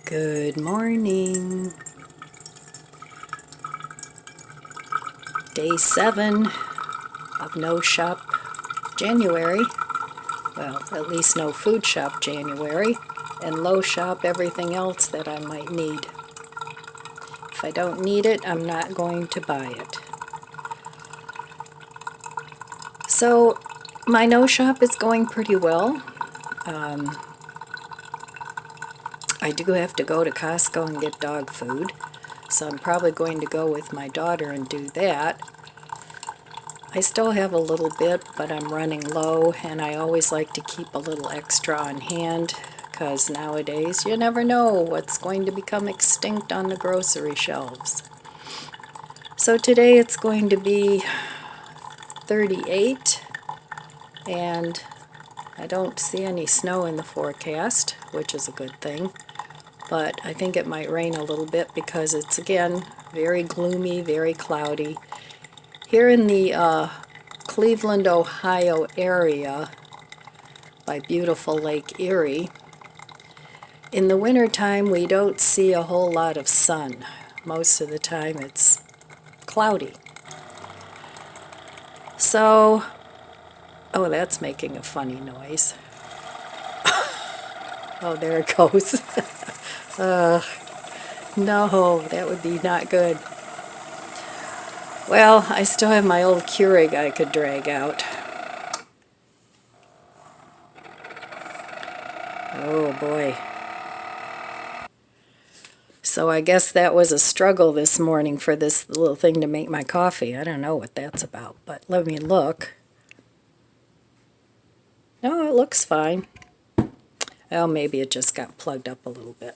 Good morning. Day 7 of No Shop January. Well, at least no food shop January, and low shop everything else that I might need. If I don't need it, I'm not going to buy it. So my no shop is going pretty well. I do have to go to Costco and get dog food, so I'm probably going to go with my daughter and do that. I still have a little bit, but I'm running low, and I always like to keep a little extra on hand because nowadays you never know what's going to become extinct on the grocery shelves. So today it's going to be 38, and I don't see any snow in the forecast, which is a good thing, but I think it might rain a little bit because it's, again, very gloomy, very cloudy. Here in the Cleveland, Ohio area by beautiful Lake Erie, in the wintertime we don't see a whole lot of sun. Most of the time it's cloudy. So, oh, that's making a funny noise. Oh, there it goes. No, that would be not good. Well, I still have my old Keurig I could drag out. Oh boy. So I guess that was a struggle this morning for this little thing to make my coffee. I don't know what that's about, but let me look. No, it looks fine. Well, maybe it just got plugged up a little bit.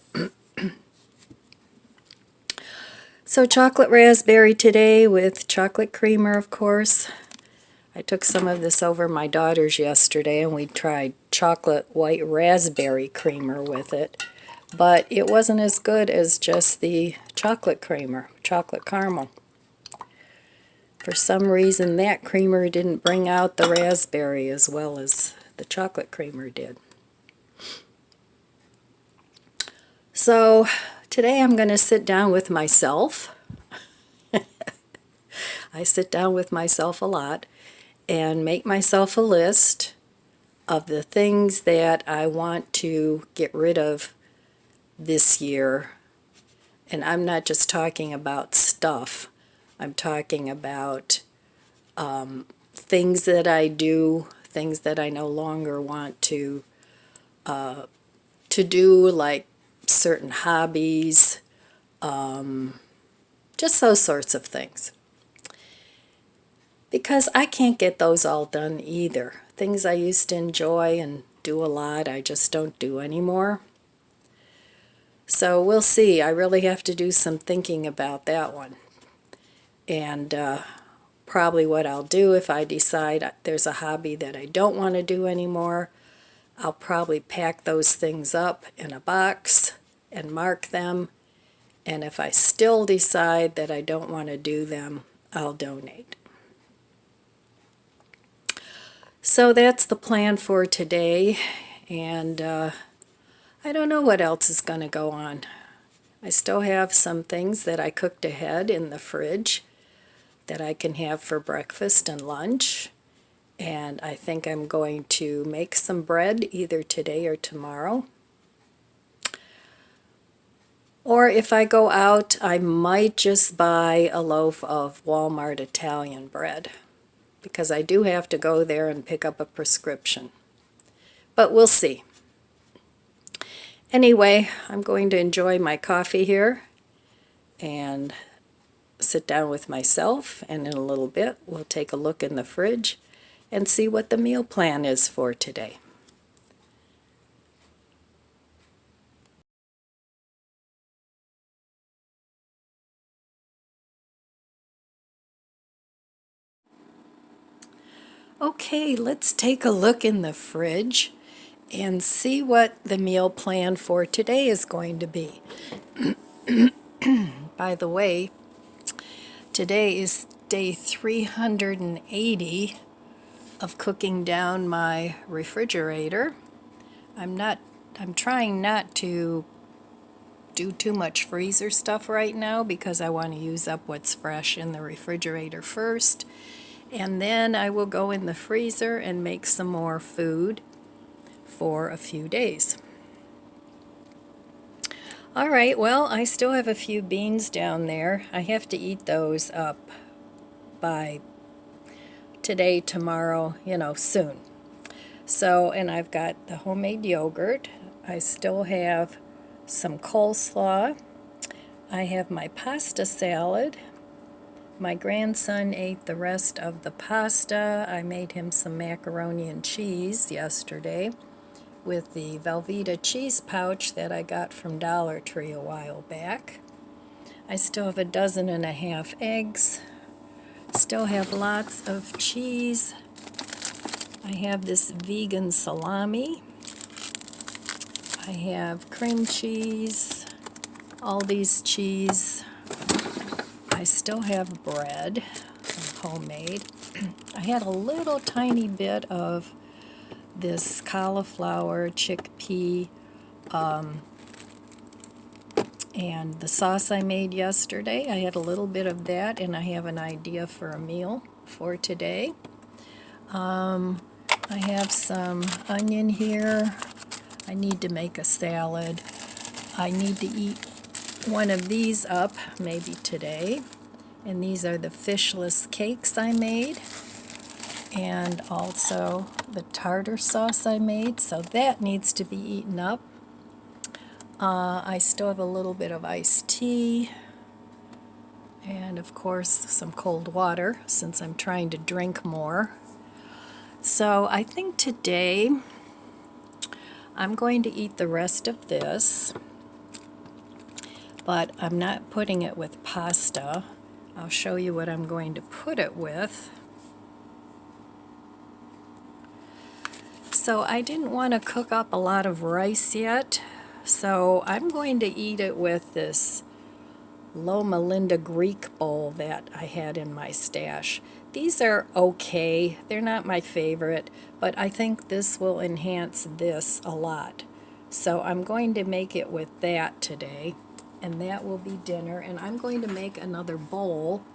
So chocolate raspberry today with chocolate creamer, of course. I took some of this over my daughter's yesterday and we tried chocolate white raspberry creamer with it. But it wasn't as good as just the chocolate creamer, chocolate caramel. For some reason that creamer didn't bring out the raspberry as well as the chocolate creamer did. So today I'm going to sit down with myself. I sit down with myself a lot and make myself a list of the things that I want to get rid of this year. And I'm not just talking about stuff. I'm talking about things that I do, things that I no longer want to do, like certain hobbies, just those sorts of things. Because I can't get those all done either. Things I used to enjoy and do a lot, I just don't do anymore. So we'll see. I really have to do some thinking about that one. And probably what I'll do if I decide there's a hobby that I don't want to do anymore, I'll probably pack those things up in a box and mark them. And if I still decide that I don't want to do them, I'll donate. So that's the plan for today, and I don't know what else is going to go on. I still have some things that I cooked ahead in the fridge that I can have for breakfast and lunch, and I think I'm going to make some bread either today or tomorrow. Or if I go out, I might just buy a loaf of Walmart Italian bread, because I do have to go there and pick up a prescription. But we'll see. Anyway, I'm going to enjoy my coffee here and sit down with myself, and in a little bit we'll take a look in the fridge and see what the meal plan is for today. Okay, let's take a look in the fridge and see what the meal plan for today is going to be. By the way, today is day 380 of cooking down my refrigerator. I'm trying not to do too much freezer stuff right now because I want to use up what's fresh in the refrigerator first. And then I will go in the freezer and make some more food for a few days. All right, well, I still have a few beans down there. I have to eat those up by today, tomorrow, soon. So, and I've got the homemade yogurt. I still have some coleslaw. I have my pasta salad. My grandson ate the rest of the pasta. I made him some macaroni and cheese yesterday with the Velveeta cheese pouch that I got from Dollar Tree a while back. I still have 1.5 dozen eggs. Still have lots of cheese. I have this vegan salami. I have cream cheese, Aldi's cheese. I still have bread, homemade. I had a little tiny bit of this cauliflower, chickpea, and the sauce I made yesterday. I had a little bit of that, and I have an idea for a meal for today. I have some onion here. I need to make a salad. I need to eat one of these up maybe today. And these are the fishless cakes I made. And also the tartar sauce I made. So that needs to be eaten up. I still have a little bit of iced tea. And of course some cold water since I'm trying to drink more. So I think today I'm going to eat the rest of this, but I'm not putting it with pasta. I'll show you what I'm going to put it with. So I didn't want to cook up a lot of rice yet, so I'm going to eat it with this Loma Linda Greek bowl that I had in my stash. These are okay. They're not my favorite, but I think this will enhance this a lot. So I'm going to make it with that today, and that will be dinner. And I'm going to make another bowl,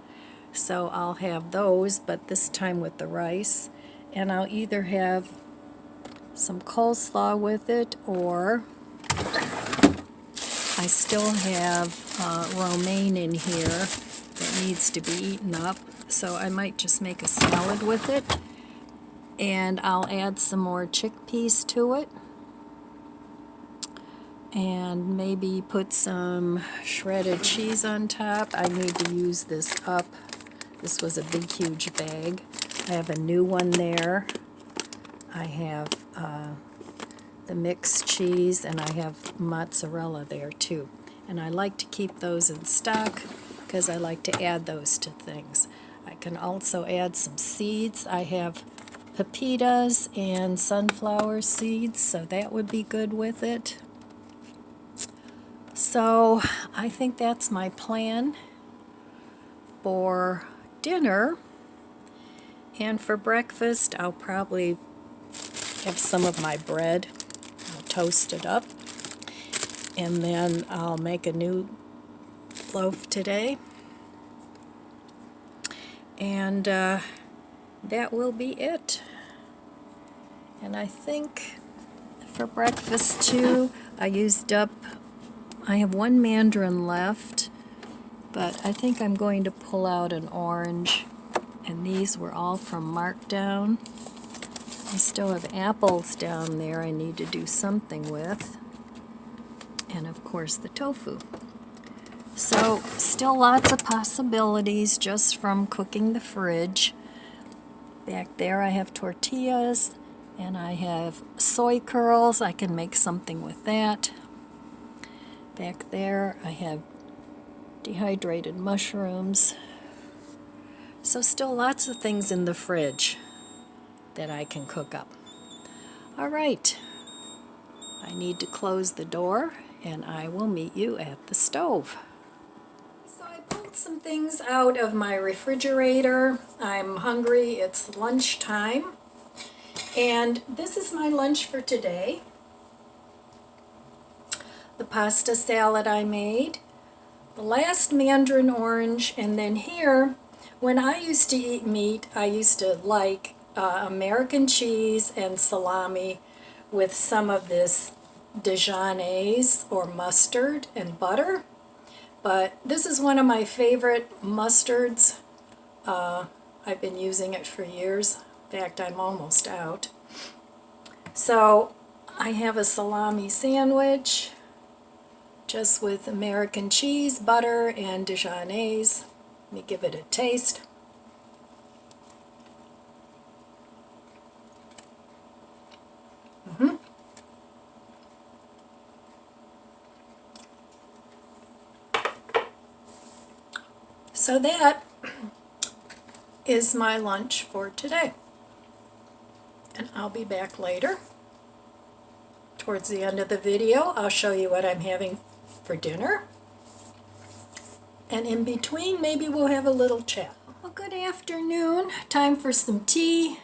so I'll have those, but this time with the rice. And I'll either have some coleslaw with it, or I still have romaine in here that needs to be eaten up, so I might just make a salad with it, and I'll add some more chickpeas to it, and maybe put some shredded cheese on top. I need to use this up. This was a big, huge bag. I have a new one there. I have the mixed cheese, and I have mozzarella there too. And I like to keep those in stock because I like to add those to things. I can also add some seeds. I have pepitas and sunflower seeds, so that would be good with it. So I think that's my plan for dinner. And for breakfast, I'll probably have some of my bread. I'll toast it up, and then I'll make a new loaf today. And that will be it. And I think for breakfast too, I have one mandarin left, but I think I'm going to pull out an orange, and these were all from Markdown. I still have apples down there I need to do something with, and of course the tofu. So still lots of possibilities just from cooking the fridge. Back there I have tortillas, and I have soy curls. I can make something with that. Back there I have dehydrated mushrooms. So still lots of things in the fridge that I can cook up. All right, I need to close the door, and I will meet you at the stove. So I pulled some things out of my refrigerator. I'm hungry. It's lunchtime, and this is my lunch for today. the pasta salad I made, the last mandarin orange, and then here, when I used to eat meat, I used to like American cheese and salami with some of this Dijonnaise or mustard and butter. But this is one of my favorite mustards. I've been using it for years. In fact, I'm almost out. So I have a salami sandwich just with American cheese, butter, and Dijonnaise. Let me give it a taste. So that is my lunch for today. And I'll be back later. Towards the end of the video, I'll show you what I'm having for dinner. And in between, maybe we'll have a little chat. Well, good afternoon. Time for some tea.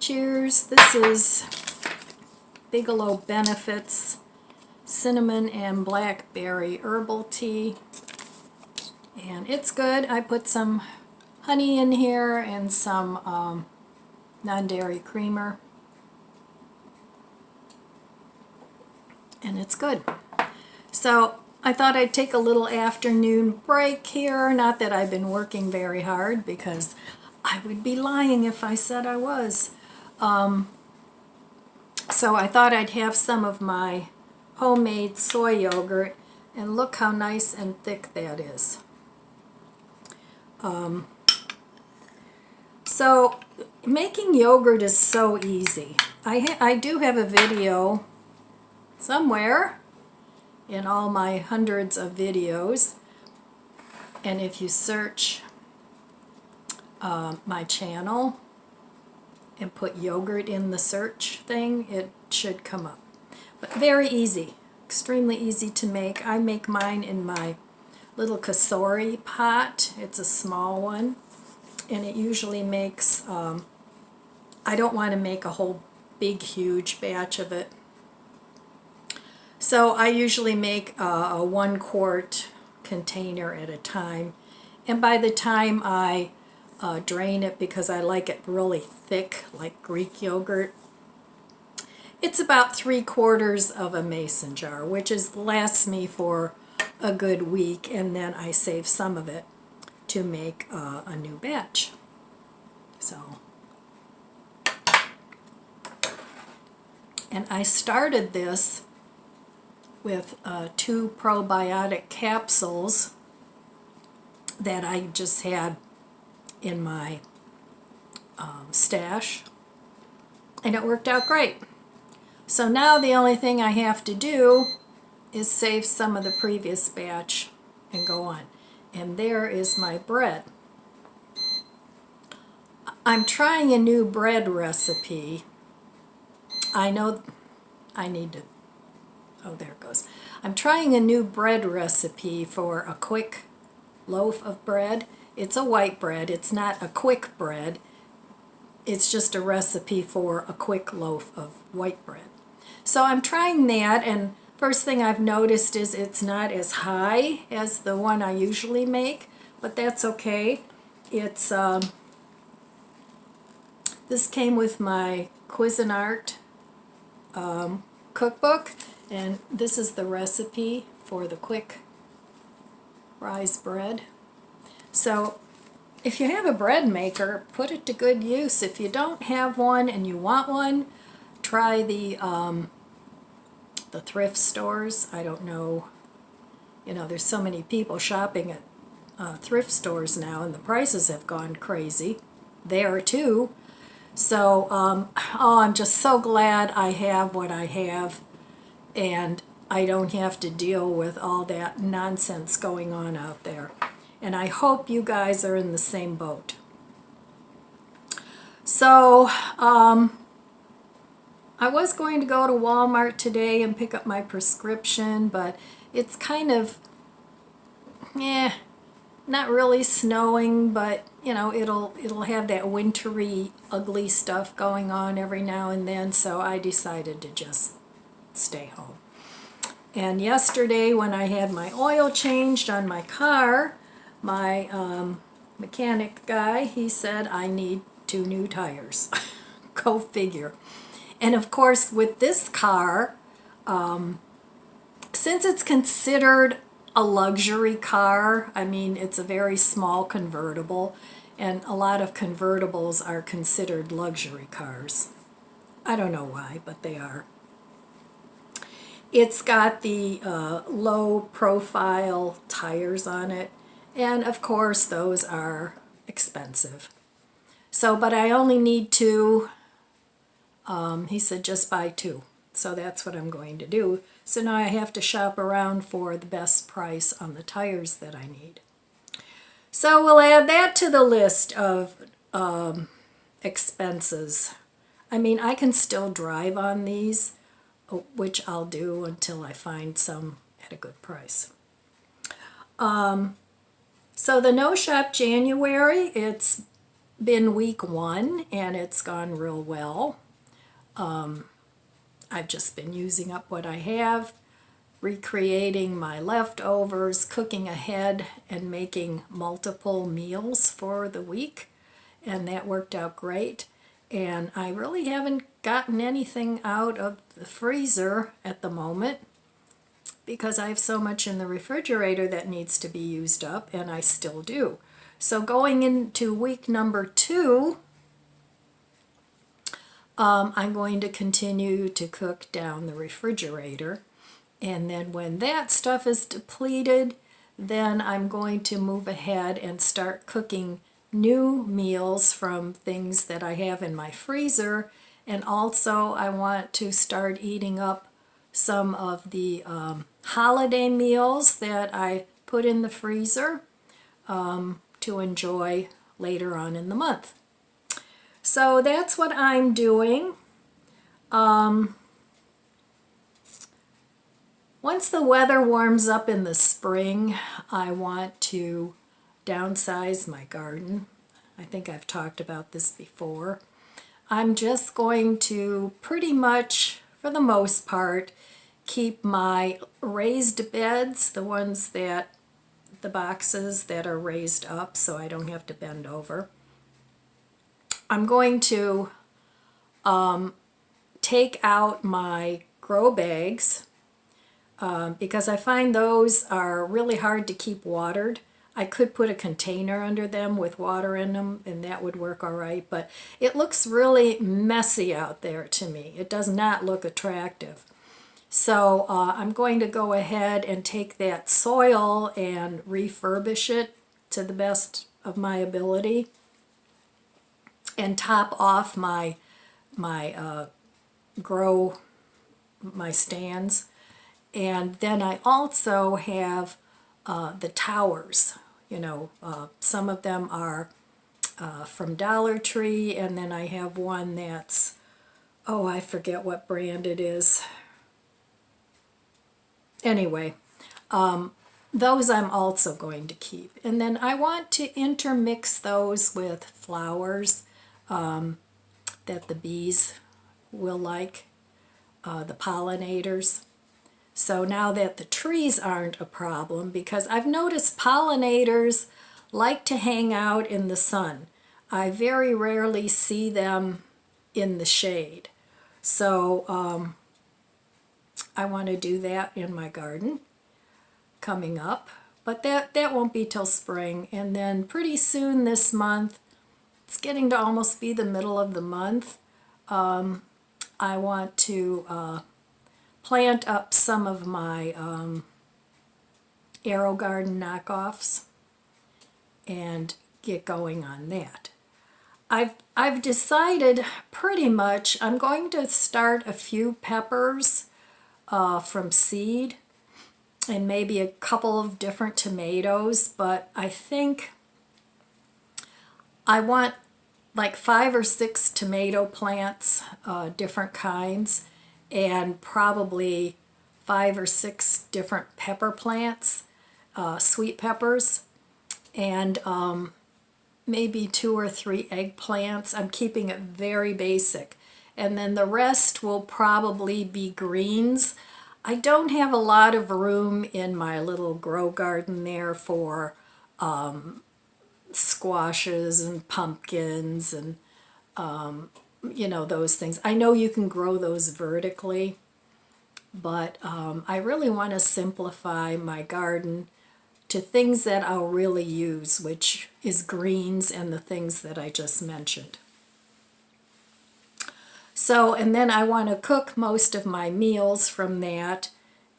Cheers. This is Bigelow Benefits cinnamon and blackberry herbal tea. And it's good. I put some honey in here and some non-dairy creamer. And it's good. So I thought I'd take a little afternoon break here. Not that I've been working very hard, because I would be lying if I said I was. So I thought I'd have some of my homemade soy yogurt, and look how nice and thick that is. So making yogurt is so easy. I do have a video somewhere in all my hundreds of videos, and if you search my channel and put yogurt in the search thing, it should come up. But very easy, extremely easy to make. I make mine in my little Kasori pot. It's a small one, and it usually makes, I don't want to make a whole big huge batch of it. So I usually make a 1 quart container at a time, and by the time I drain it, because I like it really thick like Greek yogurt, it's about 3/4 of a mason jar, which lasts me for a good week, and then I save some of it to make a new batch. So, and I started this with 2 probiotic capsules that I just had in my stash, and it worked out great. So now the only thing I have to do is save some of the previous batch and go on. And there is my bread. I'm trying a new bread recipe. I know I need to, oh, there it goes. I'm trying a new bread recipe for a quick loaf of bread. It's a white bread. It's not a quick bread. It's just a recipe for a quick loaf of white bread. So I'm trying that, and first thing I've noticed is it's not as high as the one I usually make, but that's okay. It's this came with my Cuisinart cookbook, and this is the recipe for the quick rise bread. So if you have a bread maker, put it to good use. If you don't have one and you want one, try the thrift stores. I don't know, you know, there's so many people shopping at thrift stores now, and the prices have gone crazy there too. So, oh, I'm just so glad I have what I have, and I don't have to deal with all that nonsense going on out there. And I hope you guys are in the same boat. So, I was going to go to Walmart today and pick up my prescription, but it's kind of, not really snowing, but you know, it'll have that wintry, ugly stuff going on every now and then, so I decided to just stay home. And yesterday when I had my oil changed on my car, my mechanic guy, he said I need 2 new tires. Go figure. And of course with this car, since it's considered a luxury car, I mean it's a very small convertible, and a lot of convertibles are considered luxury cars. I don't know why, but they are. It's got the low profile tires on it, and of course those are expensive. So, but I only need 2. He said just buy 2. So that's what I'm going to do. So now I have to shop around for the best price on the tires that I need. So we'll add that to the list of expenses. I mean, I can still drive on these, which I'll do until I find some at a good price. So the No Shop January, it's been week 1 and it's gone real well. I've just been using up what I have, recreating my leftovers, cooking ahead, and making multiple meals for the week, and that worked out great. And I really haven't gotten anything out of the freezer at the moment because I have so much in the refrigerator that needs to be used up, and I still do. So going into week number 2, I'm going to continue to cook down the refrigerator, and then when that stuff is depleted, then I'm going to move ahead and start cooking new meals from things that I have in my freezer. And also I want to start eating up some of the holiday meals that I put in the freezer to enjoy later on in the month. So that's what I'm doing. Once the weather warms up in the spring, I want to downsize my garden. I think I've talked about this before. I'm just going to pretty much, for the most part, keep my raised beds, the ones that, the boxes that are raised up so I don't have to bend over. I'm going to take out my grow bags because I find those are really hard to keep watered. I could put a container under them with water in them and that would work all right, but it looks really messy out there to me. It does not look attractive. So I'm going to go ahead and take that soil and refurbish it to the best of my ability and top off my grow, my stands. And then I also have the towers. You know, some of them are from Dollar Tree, and then I have one that's, oh, I forget what brand it is. Anyway, those I'm also going to keep. And then I want to intermix those with flowers that the bees will like, the pollinators. So now that the trees aren't a problem, because I've noticed pollinators like to hang out in the sun. I very rarely see them in the shade. So I want to do that in my garden coming up. But that won't be till spring. And then pretty soon this month, it's getting to almost be the middle of the month, I want to plant up some of my AeroGarden knockoffs and get going on that. I've decided pretty much I'm going to start a few peppers from seed and maybe a couple of different tomatoes, but I think I want like 5 or 6 tomato plants, different kinds, and probably 5 or 6 different pepper plants, sweet peppers, and maybe 2 or 3 eggplants. I'm keeping it very basic. And then the rest will probably be greens. I don't have a lot of room in my little grow garden there for squashes and pumpkins and those things. I know you can grow those vertically, but I really want to simplify my garden to things that I'll really use, which is greens and the things that I just mentioned. So, and then I want to cook most of my meals from that,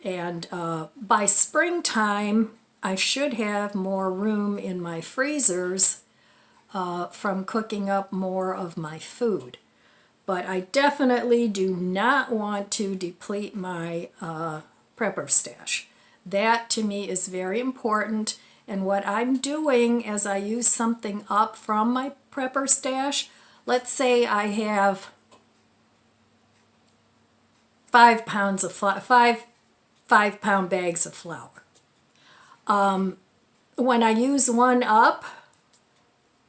and by springtime I should have more room in my freezers from cooking up more of my food. But I definitely do not want to deplete my prepper stash. That to me is very important, and what I'm doing as I use something up from my prepper stash, let's say I have 5 pounds of flour, 5 pound bags of flour. When I use one up,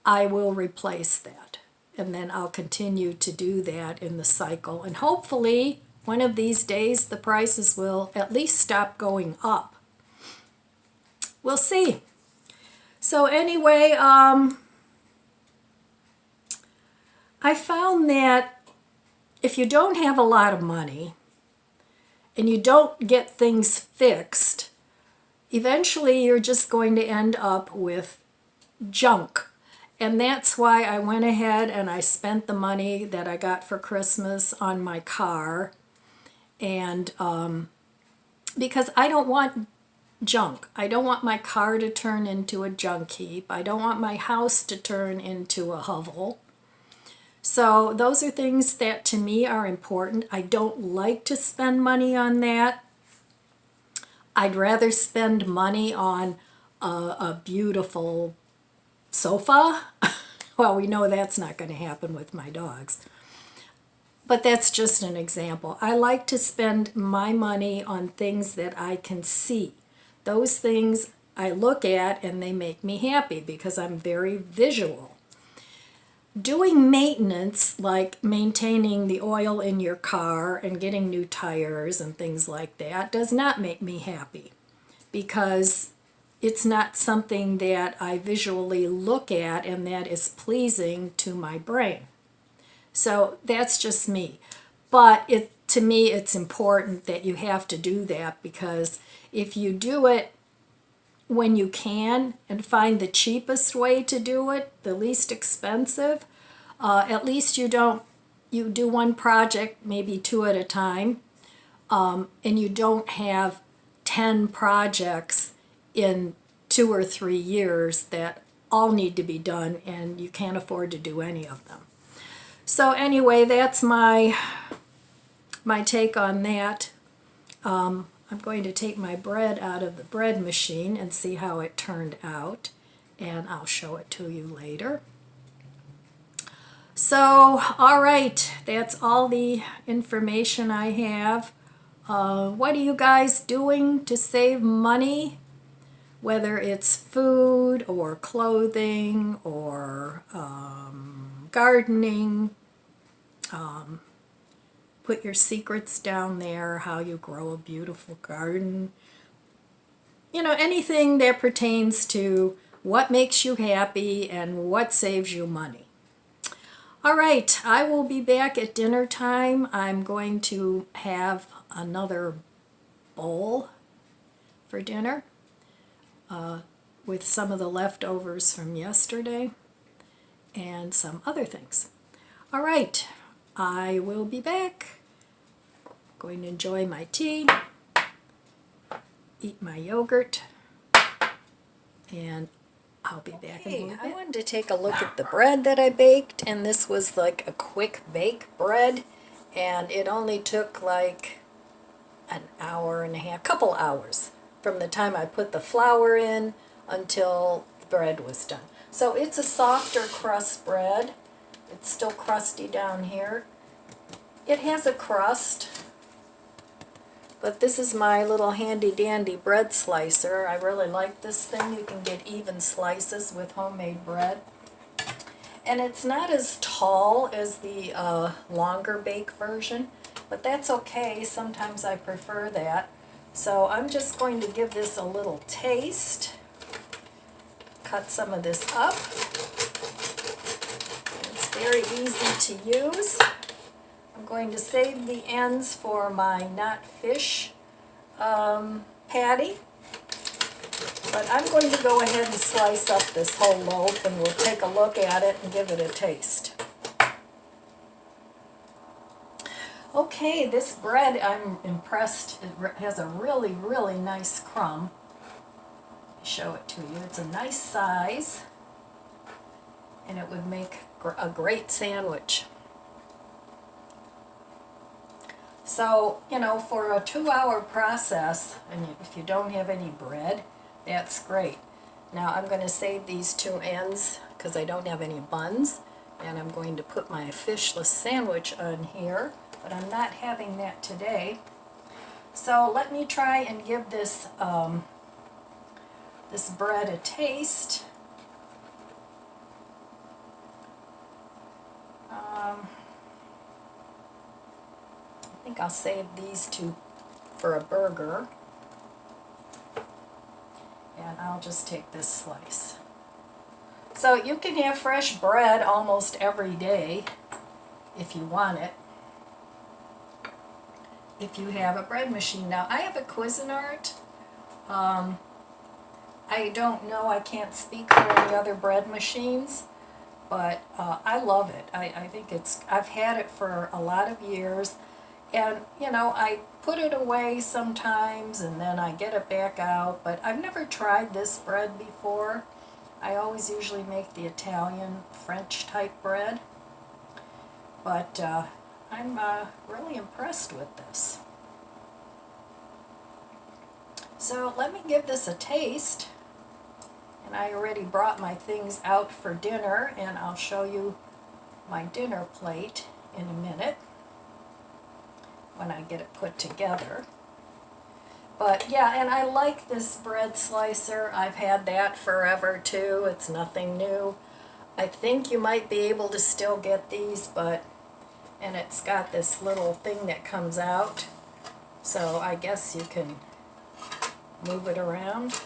I will replace that, and then I'll continue to do that in the cycle, and hopefully one of these days the prices will at least stop going up. We'll see. So anyway, I found that if you don't have a lot of money and you don't get things fixed, eventually you're just going to end up with junk. And that's why I went ahead and I spent the money that I got for Christmas on my car. And because I don't want junk. I don't want my car to turn into a junk heap. I don't want my house to turn into a hovel. So those are things that to me are important. I don't like to spend money on that. I'd rather spend money on a beautiful sofa. Well, we know that's not going to happen with my dogs. But that's just an example. I like to spend my money on things that I can see. Those things I look at and they make me happy because I'm very visual. Doing maintenance, like maintaining the oil in your car and getting new tires and things like that, does not make me happy because it's not something that I visually look at and that is pleasing to my brain. So that's just me. But to me, it's important that you have to do that, because if you do it when you can and find the cheapest way to do it, the least expensive, at least you do one project, maybe 2 at a time, and you don't have 10 projects in 2 or 3 years that all need to be done and you can't afford to do any of them. So anyway, that's my take on that. I'm going to take my bread out of the bread machine and see how it turned out, and I'll show it to you later. So, all right, that's all the information I have. What are you guys doing to save money? Whether it's food or clothing or gardening. Put your secrets down there, how you grow a beautiful garden. You know, anything that pertains to what makes you happy and what saves you money. All right, I will be back at dinner time. I'm going to have another bowl for dinner with some of the leftovers from yesterday and some other things. All right, I will be back. Going to enjoy my tea, eat my yogurt, and I'll be back in a little bit. I wanted to take a look at the bread that I baked, and this was like a quick bake bread, and it only took like an hour and a half, couple hours from the time I put the flour in until the bread was done. So it's a softer crust bread. It's still crusty down here. It has a crust, but this is my little handy dandy bread slicer. I really like this thing. You can get even slices with homemade bread. And it's not as tall as the longer bake version, but that's okay. Sometimes I prefer that. So I'm just going to give this a little taste. Cut some of this up. It's very easy to use. I'm going to save the ends for my not fish patty. But I'm going to go ahead and slice up this whole loaf, and we'll take a look at it and give it a taste. Okay, this bread, I'm impressed. It has a really, really nice crumb. Let me show it to you. It's a nice size, and it would make a great sandwich. So, you know, for a 2-hour process, and if you don't have any bread, that's great. Now I'm going to save these 2 ends because I don't have any buns, and I'm going to put my fishless sandwich on here, but I'm not having that today. So let me try and give this this bread a taste. I think I'll save these 2 for a burger. And I'll just take this slice. So you can have fresh bread almost every day if you want it, if you have a bread machine. Now I have a Cuisinart. I don't know, I can't speak for any other bread machines, but I love it. I think I've had it for a lot of years, and you know, I put it away sometimes and then I get it back out, but I've never tried this bread before. I always usually make the Italian French type bread, but I'm really impressed with this. So let me give this a taste, and I already brought my things out for dinner, and I'll show you my dinner plate in a minute when I get it put together. But yeah, and I like this bread slicer. I've had that forever too. It's nothing new. I think you might be able to still get these, and it's got this little thing that comes out, so I guess you can move it around.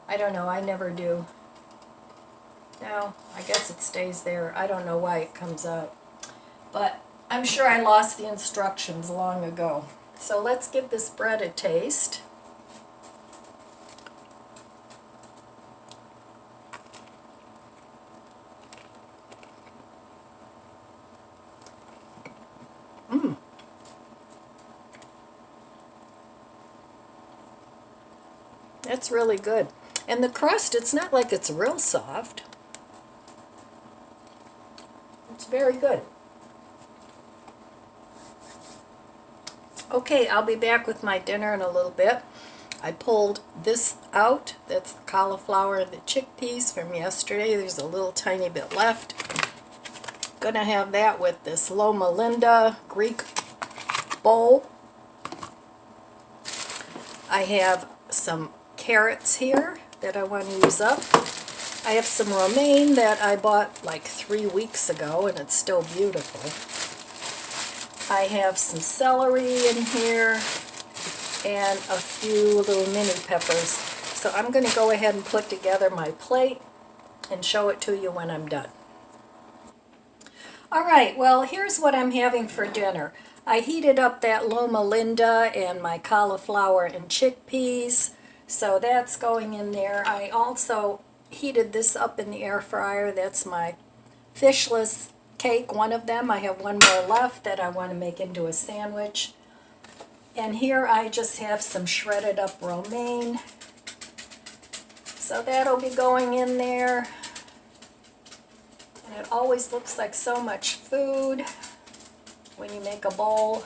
I don't know, I never do. No, I guess it stays there. I don't know why it comes out, but I'm sure I lost the instructions long ago. So let's give this bread a taste. That's really good. And the crust, it's not like it's real soft. It's very good. Okay, I'll be back with my dinner in a little bit. I pulled this out. That's the cauliflower and the chickpeas from yesterday. There's a little tiny bit left. Gonna have that with this Loma Linda Greek bowl. I have some carrots here that I want to use up. I have some romaine that I bought like 3 weeks ago, and it's still beautiful. I have some celery in here and a few little mini peppers. So I'm going to go ahead and put together my plate and show it to you when I'm done. Alright, well, here's what I'm having for dinner. I heated up that Loma Linda and my cauliflower and chickpeas, so that's going in there. I also heated this up in the air fryer. That's my fishless cake, one of them. I have one more left that I want to make into a sandwich. And here I just have some shredded up romaine. So that'll be going in there. And it always looks like so much food when you make a bowl.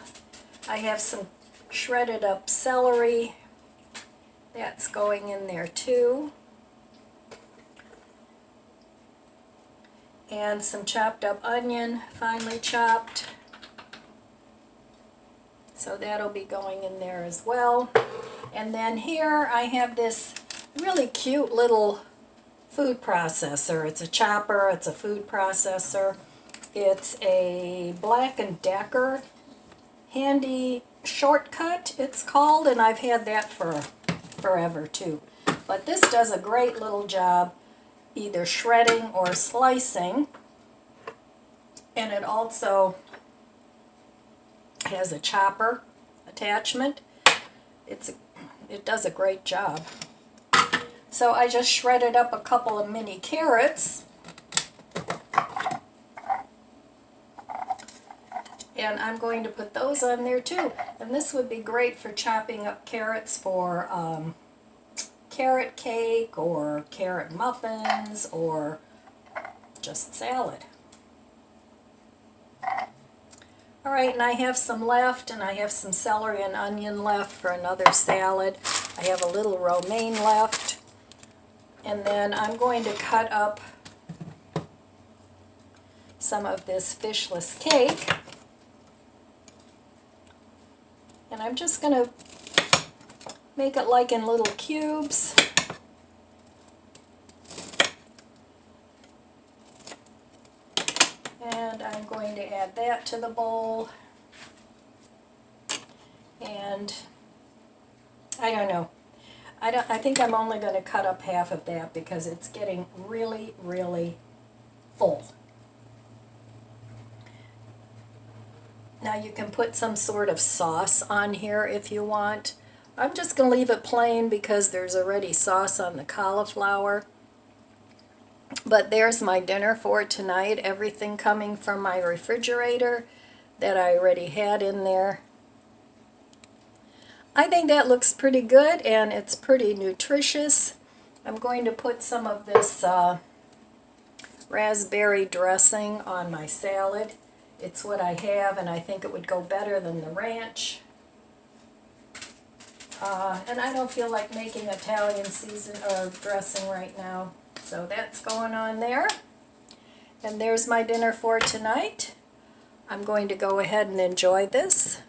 I have some shredded up celery. That's going in there too. And some chopped up onion, finely chopped. So that'll be going in there as well. And then here I have this really cute little food processor. It's a chopper, it's a food processor. It's a Black & Decker Handy Shortcut, it's called, and I've had that for forever too. But this does a great little job either shredding or slicing, and it also has a chopper attachment. It does a great job. So I just shredded up a couple of mini carrots, and I'm going to put those on there too. And this would be great for chopping up carrots for carrot cake or carrot muffins or just salad. Alright, and I have some left, and I have some celery and onion left for another salad. I have a little romaine left. And then I'm going to cut up some of this fishless cake. And I'm just going to make it like in little cubes. And I'm going to add that to the bowl. And I don't know. I think I'm only going to cut up half of that because it's getting really, really full. Now you can put some sort of sauce on here if you want. I'm just going to leave it plain because there's already sauce on the cauliflower. But there's my dinner for tonight. Everything coming from my refrigerator that I already had in there. I think that looks pretty good, and it's pretty nutritious. I'm going to put some of this raspberry dressing on my salad. It's what I have, and I think it would go better than the ranch. And I don't feel like making Italian season or dressing right now. So that's going on there. And there's my dinner for tonight. I'm going to go ahead and enjoy this.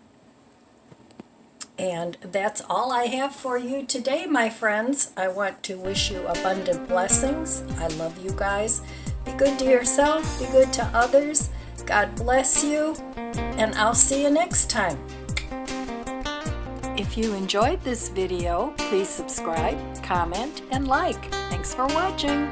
And that's all I have for you today, my friends. I want to wish you abundant blessings. I love you guys. Be good to yourself. Be good to others. God bless you. And I'll see you next time. If you enjoyed this video, please subscribe, comment, and like. Thanks for watching.